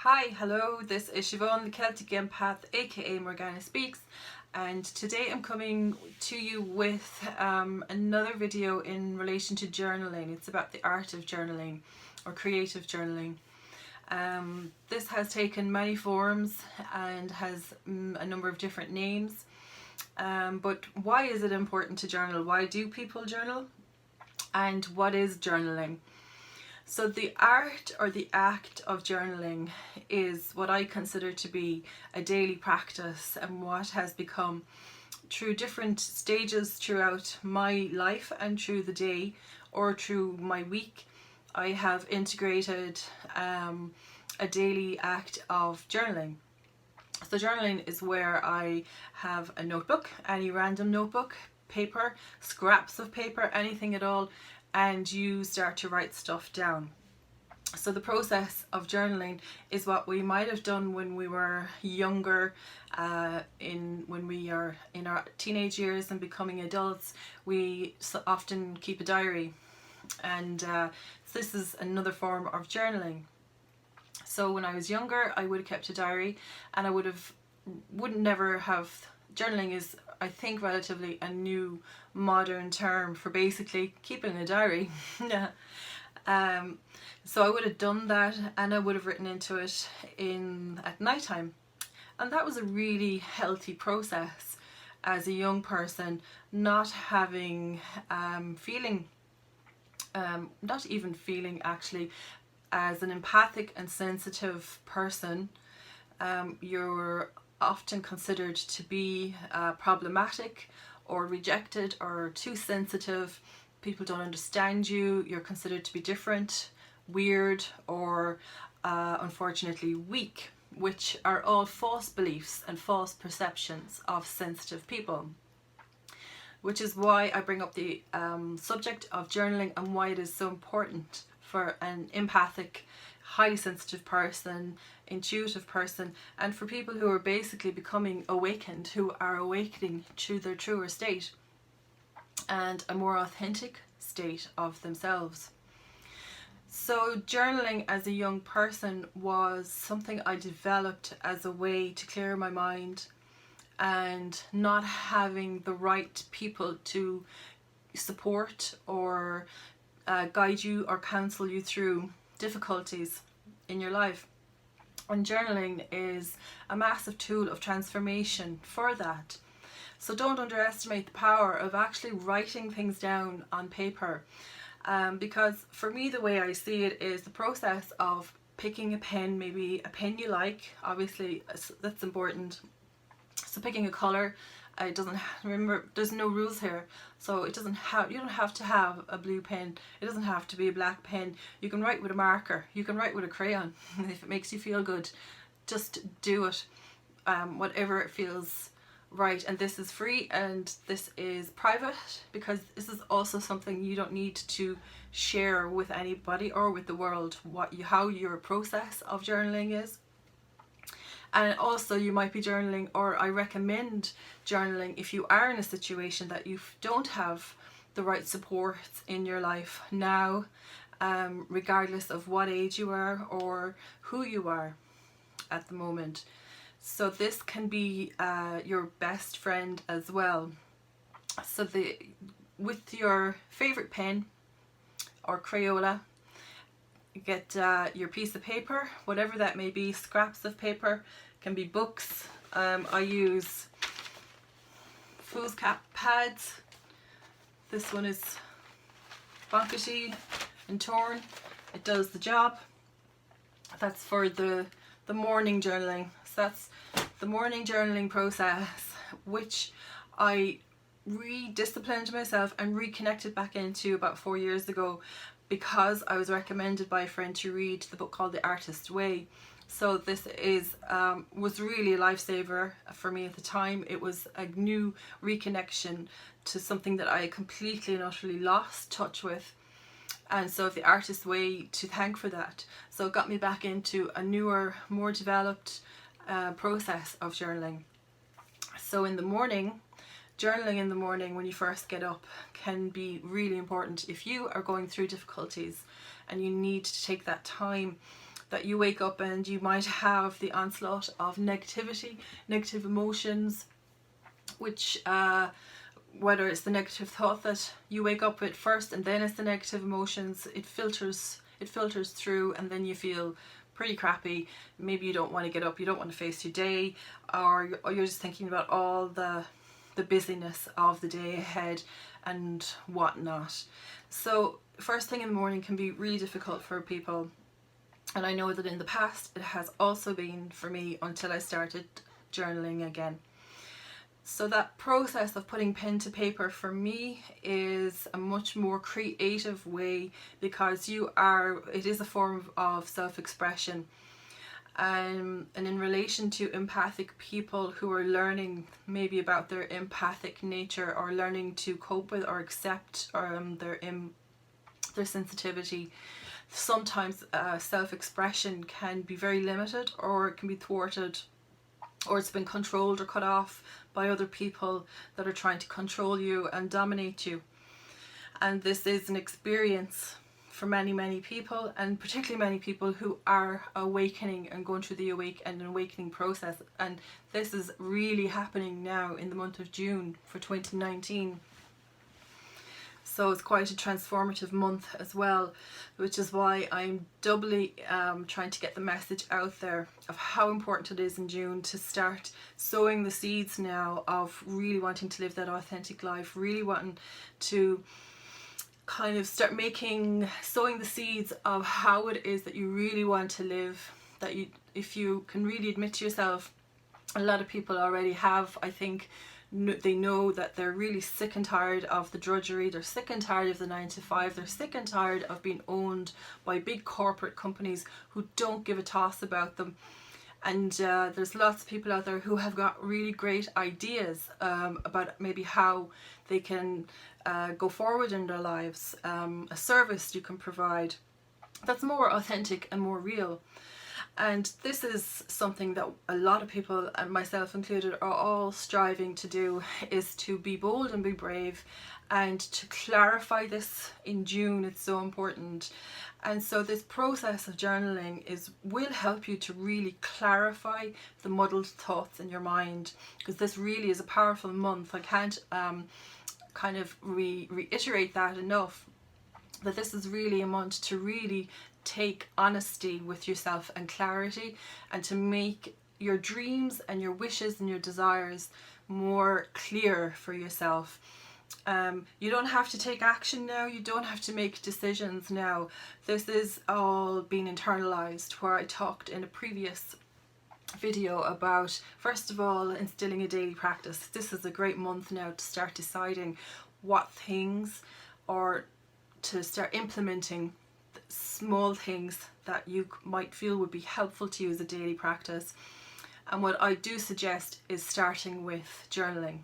Hi, hello, this is Siobhan, the Celtic empath, aka Morgana Speaks, and today I'm coming to you with another video in relation to journaling. It's about the art of journaling or creative journaling. This has taken many forms and has a number of different names, but why is it important to journal? Why do people journal? And what is journaling? So the art or the act of journaling is what I consider to be a daily practice, and what has become, through different stages throughout my life and through the day or through my week, I have integrated a daily act of journaling. So journaling is where I have a notebook, any random notebook, paper, scraps of paper, anything at all, and you start to write stuff down. So the process of journaling is what we might have done when we were younger, when we are in our teenage years and becoming adults. We often keep a diary, and this is another form of journaling. So when I was younger, I would have kept a diary, and I wouldn't never have. Journaling is, I think, relatively a new modern term for basically keeping a diary. So I would have done that, and I would have written into it at night time, and that was a really healthy process as a young person, not having not even feeling actually as an empathic and sensitive person. You're often considered to be problematic or rejected or too sensitive. People don't understand you. You're considered to be different, weird, or unfortunately weak, which are all false beliefs and false perceptions of sensitive people. Which is why I bring up the subject of journaling and why it is so important for an empathic, highly sensitive person, intuitive person, and for people who are basically becoming awakened, who are awakening to their truer state and a more authentic state of themselves. So journaling as a young person was something I developed as a way to clear my mind, and not having the right people to support or guide you or counsel you through difficulties in your life. And journaling is a massive tool of transformation for that. So don't underestimate the power of actually writing things down on paper, because for me, the way I see it is the process of picking a pen, maybe a pen you like, obviously that's important. So picking a colour, it doesn't, remember, there's no rules here, so you don't have to have a blue pen, it doesn't have to be a black pen. You can write with a marker, you can write with a crayon. If it makes you feel good, just do it, whatever it feels right. And this is free and this is private, because this is also something you don't need to share with anybody or with the world, how your process of journaling is. And also, you might be journaling, or I recommend journaling if you are in a situation that you don't have the right supports in your life now, regardless of what age you are or who you are at the moment. So this can be your best friend as well. So with your favorite pen or Crayola, get your piece of paper, whatever that may be, scraps of paper, can be books. I use foolscap pads. This one is bonkety and torn. It does the job. That's for the morning journaling. So that's the morning journaling process, which I redisciplined myself and reconnected back into about 4 years ago, because I was recommended by a friend to read the book called The Artist's Way. So this was really a lifesaver for me at the time. It was a new reconnection to something that I completely and utterly lost touch with. And so The Artist's Way to thank for that. So it got me back into a newer, more developed process of journaling. So in the morning, journaling in the morning when you first get up can be really important if you are going through difficulties and you need to take that time that you wake up and you might have the onslaught of negativity, negative emotions, which whether it's the negative thought that you wake up with first and then it's the negative emotions, it filters through, and then you feel pretty crappy. Maybe you don't want to get up, you don't want to face your day, or you're just thinking about all the busyness of the day ahead and whatnot. So first thing in the morning can be really difficult for people, and I know that in the past it has also been for me until I started journaling again. So that process of putting pen to paper for me is a much more creative way, because it is a form of self-expression. And in relation to empathic people who are learning maybe about their empathic nature, or learning to cope with or accept their sensitivity, sometimes self-expression can be very limited, or it can be thwarted, or it's been controlled or cut off by other people that are trying to control you and dominate you. And this is an experience for many people, and particularly many people who are awakening and going through the awakening process. And this is really happening now in the month of June for 2019. So it's quite a transformative month as well, which is why I'm doubly trying to get the message out there of how important it is in June to start sowing the seeds now of really wanting to live that authentic life, really wanting to kind of start sowing the seeds of how it is that you really want to live, that if you can really admit to yourself, a lot of people already have, I think, they know that they're really sick and tired of the drudgery, they're sick and tired of the 9 to 5, they're sick and tired of being owned by big corporate companies who don't give a toss about them. And there's lots of people out there who have got really great ideas about maybe how they can go forward in their lives, a service you can provide that's more authentic and more real. And this is something that a lot of people, and myself included, are all striving to do, is to be bold and be brave, and to clarify this in June. It's so important. And so this process of journaling will help you to really clarify the muddled thoughts in your mind, because this really is a powerful month. I can't kind of reiterate that enough, that this is really a month to really take honesty with yourself and clarity, and to make your dreams and your wishes and your desires more clear for yourself. You don't have to take action now, you don't have to make decisions now. This is all being internalized, where I talked in a previous video about, first of all, instilling a daily practice. This is a great month now to start deciding what things, or to start implementing small things that you might feel would be helpful to you as a daily practice. And what I do suggest is starting with journaling.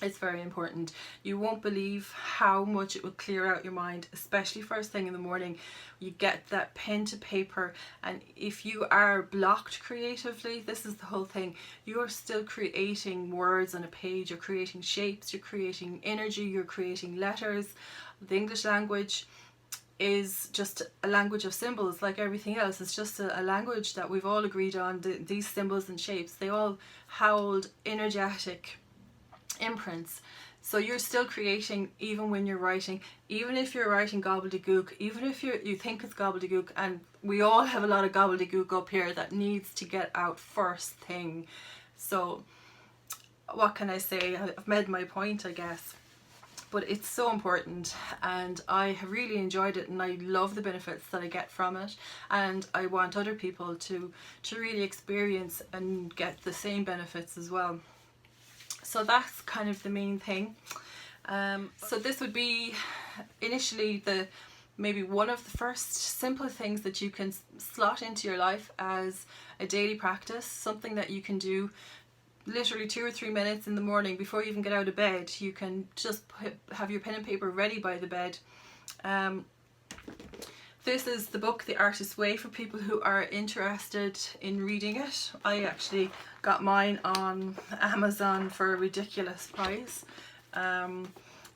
It's very important. You won't believe how much it will clear out your mind, especially first thing in the morning. You get that pen to paper, and if you are blocked creatively, this is the whole thing, you're still creating words on a page, you're creating shapes, you're creating energy, you're creating letters. The English language is just a language of symbols, like everything else. It's just a language that we've all agreed on. These symbols and shapes, they all hold energetic imprints. So you're still creating even when you're writing, even if you're writing gobbledygook, even if you think it's gobbledygook, and we all have a lot of gobbledygook up here that needs to get out first thing. So what can I say? I've made my point, I guess. But it's so important, and I have really enjoyed it, and I love the benefits that I get from it, and I want other people to really experience and get the same benefits as well. So that's kind of the main thing. So this would be initially maybe one of the first simple things that you can slot into your life as a daily practice, something that you can do literally 2 or 3 minutes in the morning before you even get out of bed. You can just have your pen and paper ready by the bed. This is the book The Artist's Way, for people who are interested in reading it. I actually got mine on Amazon for a ridiculous price.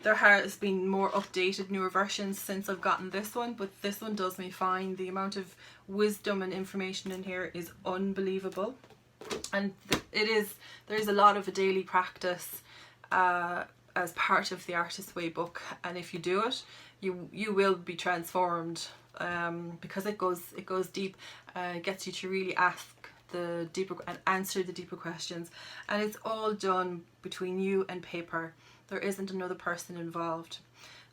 There has been more updated, newer versions since I've gotten this one, but this one does me fine. The amount of wisdom and information in here is unbelievable. And there is a lot of a daily practice as part of the Artist's Way book, and if you do it, you will be transformed, because it goes deep, gets you to really ask the deeper and answer the deeper questions, and it's all done between you and paper. There isn't another person involved.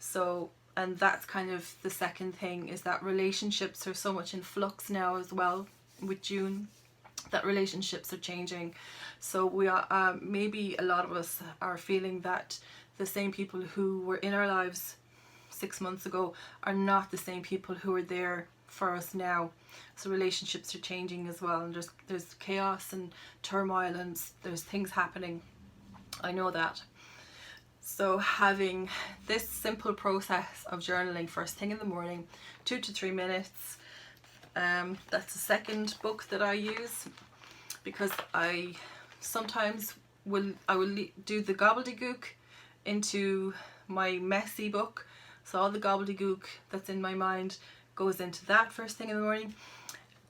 So, and that's kind of the second thing, is that relationships are so much in flux now as well with June, that relationships are changing. So we are, maybe a lot of us are feeling that the same people who were in our lives 6 months ago are not the same people who are there for us now. So relationships are changing as well, and there's chaos and turmoil, and there's things happening. I know that. So having this simple process of journaling first thing in the morning, 2 to 3 minutes, that's the second book that I use, because I sometimes will do the gobbledygook into my messy book. So all the gobbledygook that's in my mind goes into that first thing in the morning,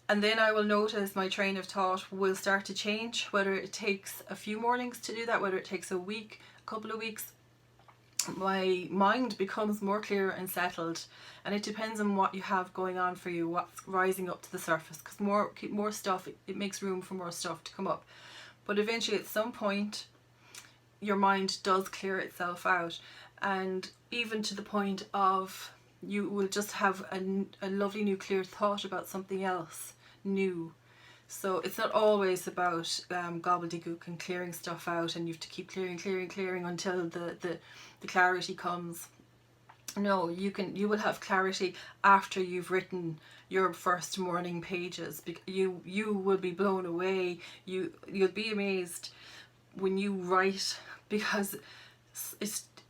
and then I will notice my train of thought will start to change, whether it takes a few mornings to do that, whether it takes a week, a couple of weeks. My mind becomes more clear and settled, and it depends on what you have going on for you, what's rising up to the surface, because more stuff, it makes room for more stuff to come up. But eventually at some point your mind does clear itself out, and even to the point of you will just have a lovely new clear thought about something else new. So it's not always about gobbledygook and clearing stuff out, and you have to keep clearing until the clarity comes. No, you will have clarity after you've written your first morning pages. You will be blown away. You'll be amazed when you write, because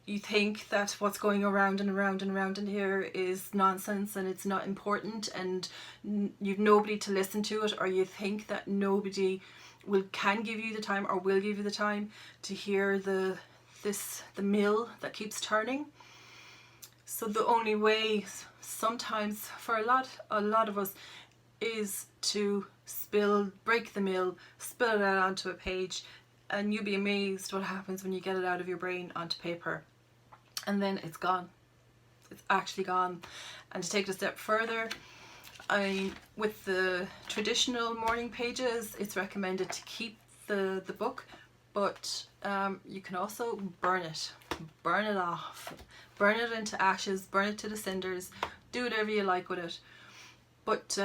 you think that what's going around and around and around in here is nonsense and it's not important, and you've nobody to listen to it, or you think that nobody can give you the time or will give you the time to hear the mill that keeps turning. So the only way sometimes for a lot of us is to break the mill, spill it out onto a page, and you'll be amazed what happens when you get it out of your brain onto paper. And then it's gone. It's actually gone. And to take it a step further, with the traditional morning pages, it's recommended to keep the book, but you can also burn it off, burn it into ashes, burn it to the cinders, do whatever you like with it. But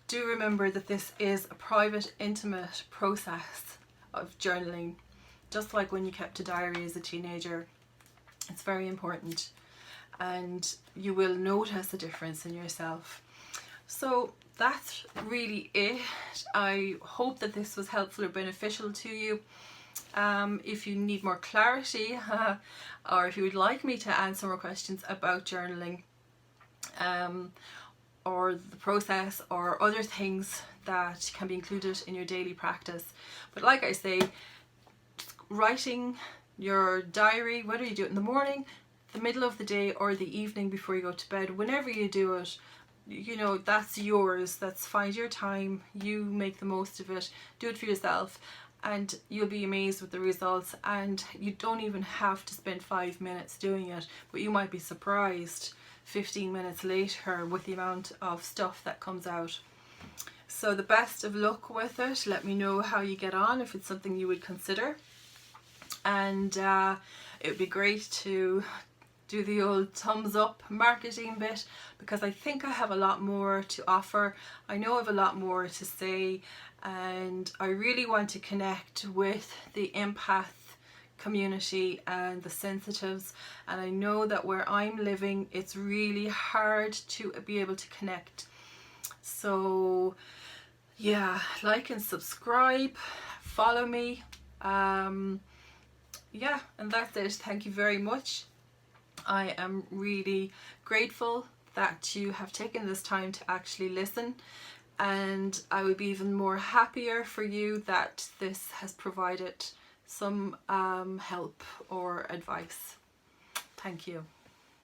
do remember that this is a private, intimate process of journaling, just like when you kept a diary as a teenager. It's very important, and you will notice a difference in yourself. So that's really it. I hope that this was helpful or beneficial to you. If you need more clarity or if you would like me to answer more questions about journaling, or the process or other things that can be included in your daily practice. But like I say, writing your diary, whether you do it in the morning, the middle of the day, or the evening before you go to bed, whenever you do it, you know, that's yours. That's find your time, you make the most of it, do it for yourself, and you'll be amazed with the results. And you don't even have to spend 5 minutes doing it, but you might be surprised 15 minutes later with the amount of stuff that comes out. So the best of luck with it. Let me know how you get on, if it's something you would consider. And it would be great to do the old thumbs up marketing bit, because I think I have a lot more to offer. I know I have a lot more to say, and I really want to connect with the empath community and the sensitives. And I know that where I'm living, it's really hard to be able to connect. So yeah, like and subscribe, follow me. Yeah, and that's it. Thank you very much. I am really grateful that you have taken this time to actually listen, and I would be even more happier for you that this has provided some help or advice. Thank you.